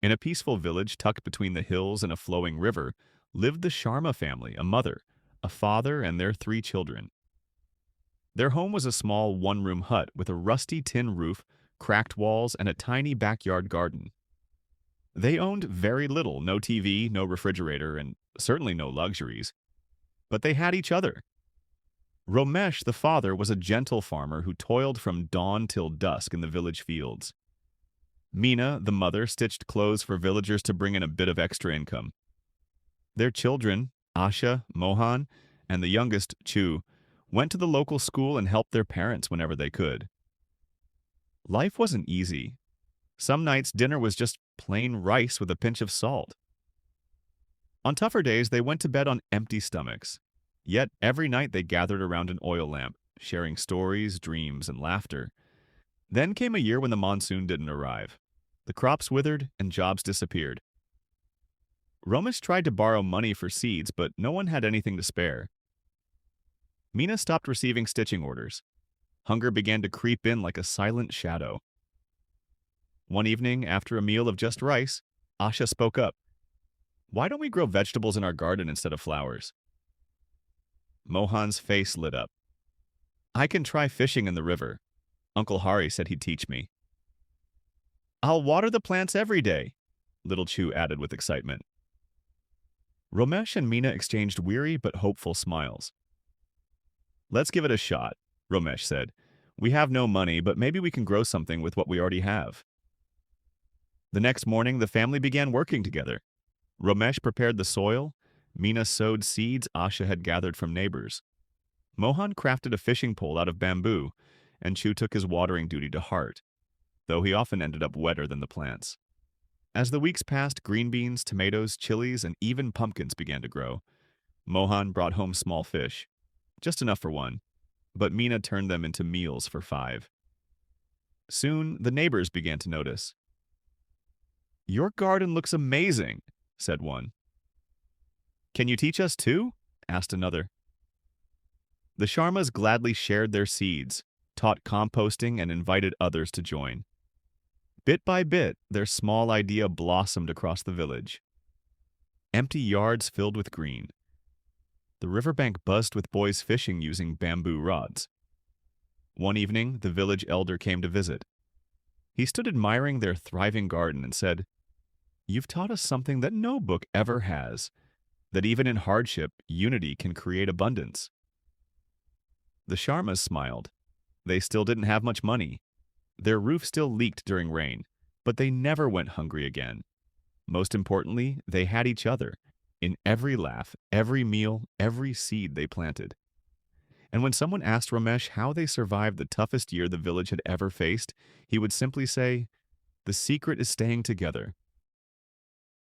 In a peaceful village tucked between the hills and a flowing river lived the Sharma family, a mother, a father, and their three children. Their home was a small one-room hut with a rusty tin roof, cracked walls, and a tiny backyard garden. They owned very little, no TV, no refrigerator, and certainly no luxuries. But they had each other. Romesh, the father, was a gentle farmer who toiled from dawn till dusk in the village fields. Meena, the mother, stitched clothes for villagers to bring in a bit of extra income. Their children, Asha, Mohan, and the youngest, Chu, went to the local school and helped their parents whenever they could. Life wasn't easy. Some nights dinner was just plain rice with a pinch of salt. On tougher days, they went to bed on empty stomachs. Yet every night they gathered around an oil lamp, sharing stories, dreams, and laughter. Then came a year when the monsoon didn't arrive. The crops withered and jobs disappeared. Romesh tried to borrow money for seeds, but no one had anything to spare. Meena stopped receiving stitching orders. Hunger began to creep in like a silent shadow. One evening, after a meal of just rice, Asha spoke up. "Why don't we grow vegetables in our garden instead of flowers?" Mohan's face lit up. "I can try fishing in the river. Uncle Hari said he'd teach me." "I'll water the plants every day," Little Chu added with excitement. Romesh and Meena exchanged weary but hopeful smiles. "Let's give it a shot," Romesh said. "We have no money, but maybe we can grow something with what we already have." The next morning, the family began working together. Romesh prepared the soil, Meena sowed seeds Asha had gathered from neighbors. Mohan crafted a fishing pole out of bamboo, and Chu took his watering duty to heart, though he often ended up wetter than the plants. As the weeks passed, green beans, tomatoes, chilies, and even pumpkins began to grow. Mohan brought home small fish, just enough for one, but Meena turned them into meals for 5. Soon, the neighbors began to notice. "Your garden looks amazing," said one. "Can you teach us too?" asked another. The Sharmas gladly shared their seeds, taught composting, and invited others to join. Bit by bit, their small idea blossomed across the village. Empty yards filled with green. The riverbank buzzed with boys fishing using bamboo rods. One evening, the village elder came to visit. He stood admiring their thriving garden and said, "You've taught us something that no book ever has, that even in hardship, unity can create abundance." The Sharmas smiled. They still didn't have much money. Their roof still leaked during rain, but they never went hungry again. Most importantly, they had each other in every laugh, every meal, every seed they planted. And when someone asked Ramesh how they survived the toughest year the village had ever faced, he would simply say, "The secret is staying together,